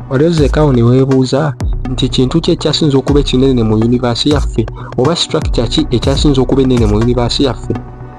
Waliozeekaawo ne weebuuza nti kintu ki ekyasinza okuba ekinene mu yunivaasi yaffe oba structure ki ekyasinza okuba ennene mu yunivaasi yaffe?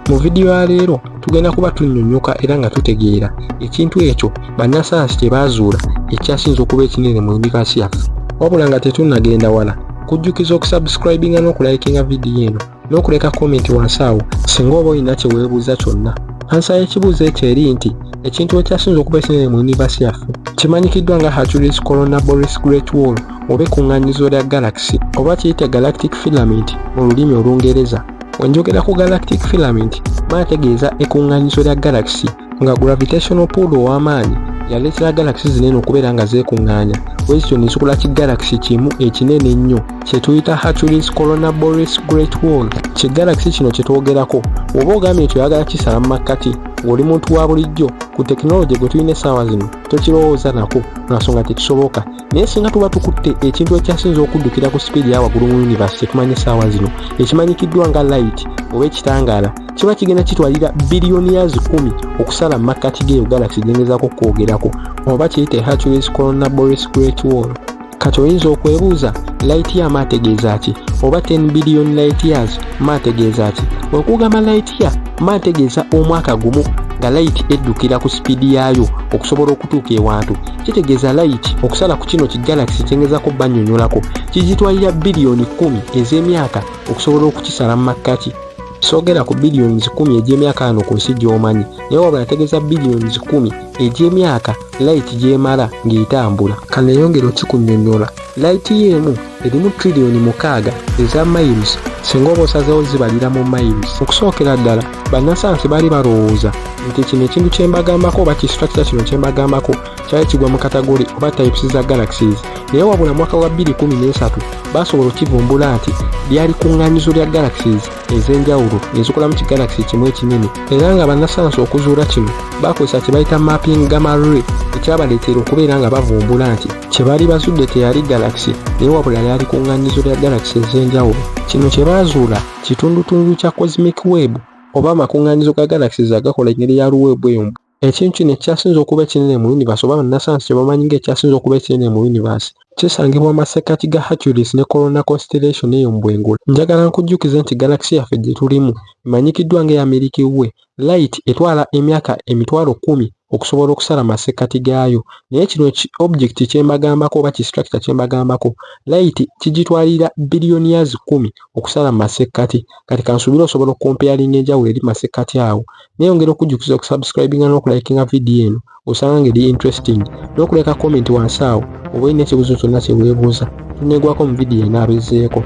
Mu vidiyo ya leero tugenda kuba tunnyonnyoka era nga tutegeera ekintu ekyo bannasayansi kye baazuula ekyasinza okuba ekinene mu yunivaasi yaffe. Wabula nga tetunnagenda wala, kujjukiza okusubscribinga n'okulayikinga vidiyo eno n'okuleka komenti wansi awo singa oba olina kye weebuuza kyonna. Ansa y'ekibuuzo ekyo eri nti ekintu ekyasinza okuba ekinene mu yunivaasi yaffe kimanyikiddwa nga Hercules Coronavirus Great Wall oba ekkuŋŋaanyizo lya galaxy oba kiyite galactic filament mu lulimi Olungereza. Wenjogera ku galactic filament maategeeza ekkuŋŋaanyizo lya galaxy nga gravitational pull ow'amaanyi yaleetera galaxy zinene okubeera nga zeekuŋŋaanya bwezityo ne zikola kigalaxy kimu ekinene ennyo kye tuyita Hercules Coronavirus Great Wall. Kigalaxy kino kye twogerako oba ogambye nti oyagala kisala mu makkati ng'oli muntu wa bulijjo ku tekinologi gwe tulina essaawa zino tokirowooza nako lwansonga tekisoboka. Naye singa tuba tukutte ekintu ekyasinza okuddukira ku sipiidi ya waggulu mu yunivasi kyetumanyi essaawa zino ekimanyikiddwa nga light oba ekitangaala kiba kigenda kitwalira biliyoni ya 10 okusala mu makkati g'eyo galaxy gyengezaako okwogerako oba kiyite Hercules Coronavirus Great Wall. Kati oyinza okwebuuza light year maategeeza ki oba 10 billion light years maategeeza ki? Okugamba light year maategeeza omwaka gumu nga light eddukira ku sipiidi yaayo okusobola okutuuka ewantu. Kitegeeza light okusala ku kino kigalaxy kyengezaako bannyonnyolako kigitwalira biliyoni 10 ez'emyaka okusobola okukisala mu makkati. Soogera ku biliyoni 10 egy'emyaka hano ku nsi gy'omanyi naye wabula nategeeza biliyoni 10 egy'emyaka light gy'emala ng'etambula. Kaneeyongere okikunnyonnyola light y'emu erimu triliyoni 6 eza miles singa oba osazeewo zibalira mu miles. Okusookera ddala bannasayansi baali balowooza nti kino ekintu kye mbagambako oba kistructure kino kye mbagambako kyali kigwa mu katagori oba types za galaxies, naye wabula mwaka wa 2013 baasobola okivumbula nti lyali kuŋŋaanyizo lya galaxies ez'enjawulo ezikola mu kigalaxy kimu ekinene, era nga bannasayansi okuzuula kino bakozesa kye bayita mapping gamma ray ekyabaleetera okubeera nga bavumbula nti kye baali bazudde teyali galaxy naye wabula lyali kuŋŋaanyizo lya galaxy ez'enjawulo. Kino kye baazuula kitundutundu kya cosmic web oba amakuŋŋaanyizo ga galaxies agakola engeri ya luweebu eyo. Ekintu kino ekyasinza okuba ekinene mu yunivasi oba bannasayansi kye bamanyi ng'ekyasinza okuba ekinene mu yunivasi kisangibwa amasekkati ga Hercules ne Corona constellation eyo mu bwengula. Njagala nkujjukize nti galaxy yaffe gye tulimu emanyikiddwa ng'eya Milky Way. Light etwala emyaka emitwalo 10 okusobola okusala masekkati gaayo, naye kino object kye mbagambako oba ki structure kye mbagambako light kigitwalira biliyoni ya 10 okusala masekkati. Kati kansuubira osobola okukomparinga enjawulo eri masekkati awo. Neyongera okujjukiza okusubscribinga n'okulayikinga vidiyo eno osanga ngeri interesting n'okuleka comment wansi awo oba olina ekibuuzo kyonna kye weebuuza tuneegwako mu vidiyo enaabezeeko.